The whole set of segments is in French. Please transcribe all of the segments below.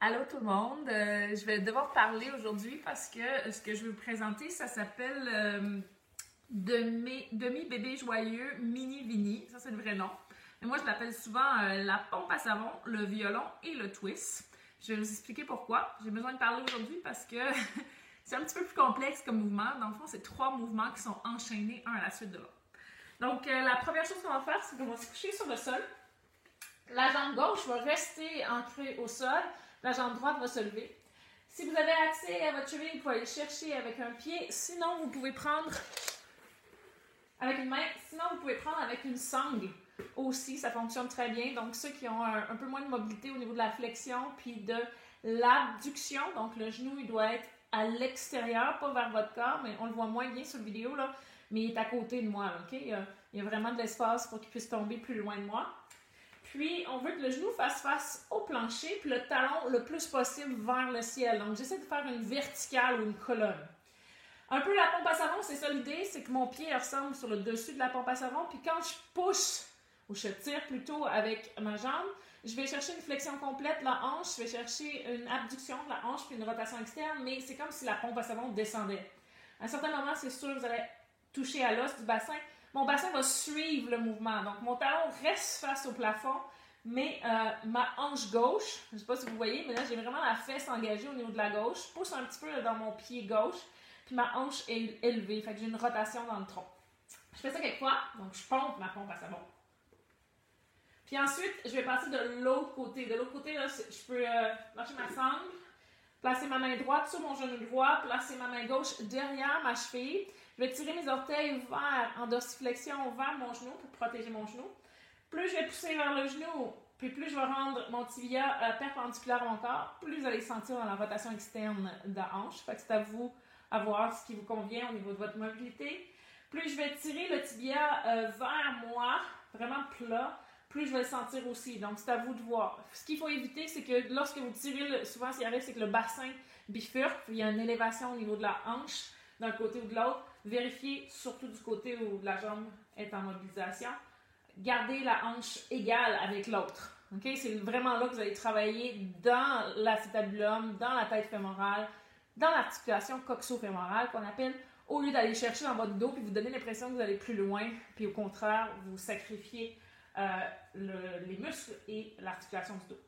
Allô tout le monde, je vais devoir parler aujourd'hui parce que ce que je vais vous présenter, ça s'appelle Demi-bébé joyeux Mini Vini, ça c'est le vrai nom. Mais moi je l'appelle souvent la pompe à savon, le violon et le twist. Je vais vous expliquer pourquoi. J'ai besoin de parler aujourd'hui parce que c'est un petit peu plus complexe comme mouvement. Dans le fond, c'est 3 mouvements qui sont enchaînés un à la suite de l'autre. Donc la première chose qu'on va faire, c'est qu'on va se coucher sur le sol. La jambe gauche va rester ancrée au sol. La jambe droite va se lever. Si vous avez accès à votre cheville, vous pouvez aller chercher avec un pied. Sinon, vous pouvez prendre avec une main. Sinon, vous pouvez prendre avec une sangle aussi. Ça fonctionne très bien. Donc, ceux qui ont un peu moins de mobilité au niveau de la flexion puis de l'abduction. Donc, le genou, il doit être à l'extérieur, pas vers votre corps, mais on le voit moins bien sur la vidéo, là, mais il est à côté de moi. Là, okay? Il y a vraiment de l'espace pour qu'il puisse tomber plus loin de moi. Puis, on veut que le genou fasse face au plancher, puis le talon le plus possible vers le ciel. Donc, j'essaie de faire une verticale ou une colonne. Un peu la pompe à savon, c'est ça l'idée, c'est que mon pied ressemble sur le dessus de la pompe à savon. Puis quand je pousse, ou je tire plutôt avec ma jambe, je vais chercher une flexion complète de la hanche, je vais chercher une abduction de la hanche, puis une rotation externe, mais c'est comme si la pompe à savon descendait. À un certain moment, c'est sûr que vous allez toucher à l'os du bassin. Mon bassin va suivre le mouvement. Donc, mon talon reste face au plafond, mais ma hanche gauche, je ne sais pas si vous voyez, mais là, j'ai vraiment la fesse engagée au niveau de la gauche. Je pousse un petit peu dans mon pied gauche, puis ma hanche est élevée. Fait que j'ai une rotation dans le tronc. Je fais ça quelques fois, donc je pompe ma pompe à savon. Puis ensuite, je vais passer de l'autre côté. De l'autre côté, là, je peux lâcher ma sangle, placer ma main droite sur mon genou droit, placer ma main gauche derrière ma cheville. Je vais tirer mes orteils en dorsiflexion vers mon genou pour protéger mon genou. Plus je vais pousser vers le genou, puis plus je vais rendre mon tibia perpendiculaire à mon corps, plus vous allez sentir dans la rotation externe de la hanche. Fait que c'est à vous à voir ce qui vous convient au niveau de votre mobilité. Plus je vais tirer le tibia vers moi, vraiment plat, plus je vais le sentir aussi. Donc, c'est à vous de voir. Ce qu'il faut éviter, c'est que lorsque vous tirez, souvent ce qui arrive, c'est que le bassin bifurque, puis il y a une élévation au niveau de la hanche d'un côté ou de l'autre. Vérifiez surtout du côté où la jambe est en mobilisation. Gardez la hanche égale avec l'autre. Okay? C'est vraiment là que vous allez travailler dans l'acétabulum, dans la tête fémorale, dans l'articulation coxo-fémorale qu'on appelle, au lieu d'aller chercher dans votre dos puis vous donner l'impression que vous allez plus loin, puis au contraire, vous sacrifiez les muscles et l'articulation du dos.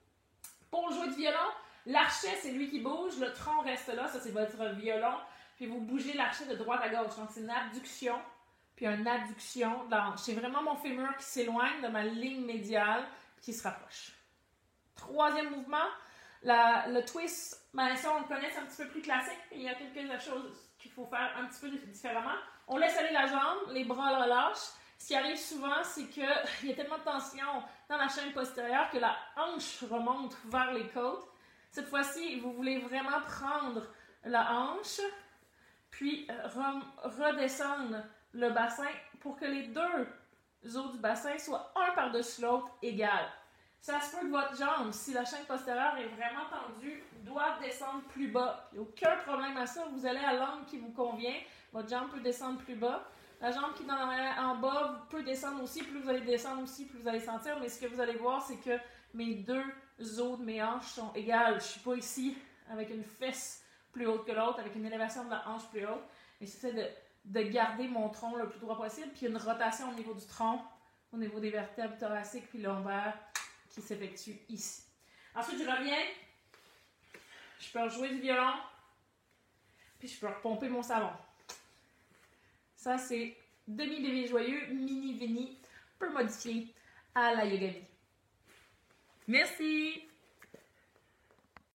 Pour jouer du violon, l'archet, c'est lui qui bouge, le tronc reste là, ça c'est votre violon. Puis vous bougez l'archet de droite à gauche. Donc, c'est une abduction, puis une adduction de la hanche. C'est vraiment mon fémur qui s'éloigne de ma ligne médiale, puis qui se rapproche. Troisième mouvement, le twist. Ben, ça, on le connaît, c'est un petit peu plus classique. Il y a quelques choses qu'il faut faire un petit peu différemment. On laisse aller la jambe, les bras relâchent. Ce qui arrive souvent, c'est qu'il y a tellement de tension dans la chaîne postérieure que la hanche remonte vers les côtes. Cette fois-ci, vous voulez vraiment prendre la hanche, puis redescendre le bassin pour que les deux os du bassin soient un par-dessus l'autre égal. Ça se peut que votre jambe, si la chaîne postérieure est vraiment tendue, doit descendre plus bas. Il n'y a aucun problème à ça. Vous allez à l'angle qui vous convient. Votre jambe peut descendre plus bas. La jambe qui est en bas peut descendre aussi. Plus vous allez descendre aussi, plus vous allez sentir. Mais ce que vous allez voir, c'est que mes deux os de mes hanches sont égales. Je ne suis pas ici avec une fesse plus haute que l'autre, avec une élévation de la hanche plus haute. Mais j'essaie de garder mon tronc le plus droit possible, puis une rotation au niveau du tronc, au niveau des vertèbres thoraciques puis lombaires qui s'effectue ici. Ensuite, je reviens. Je peux rejouer du violon, puis je peux repomper mon savon. Ça, c'est demi-bébé joyeux, mini Vini, peu modifié à la Yoga Vie. Merci!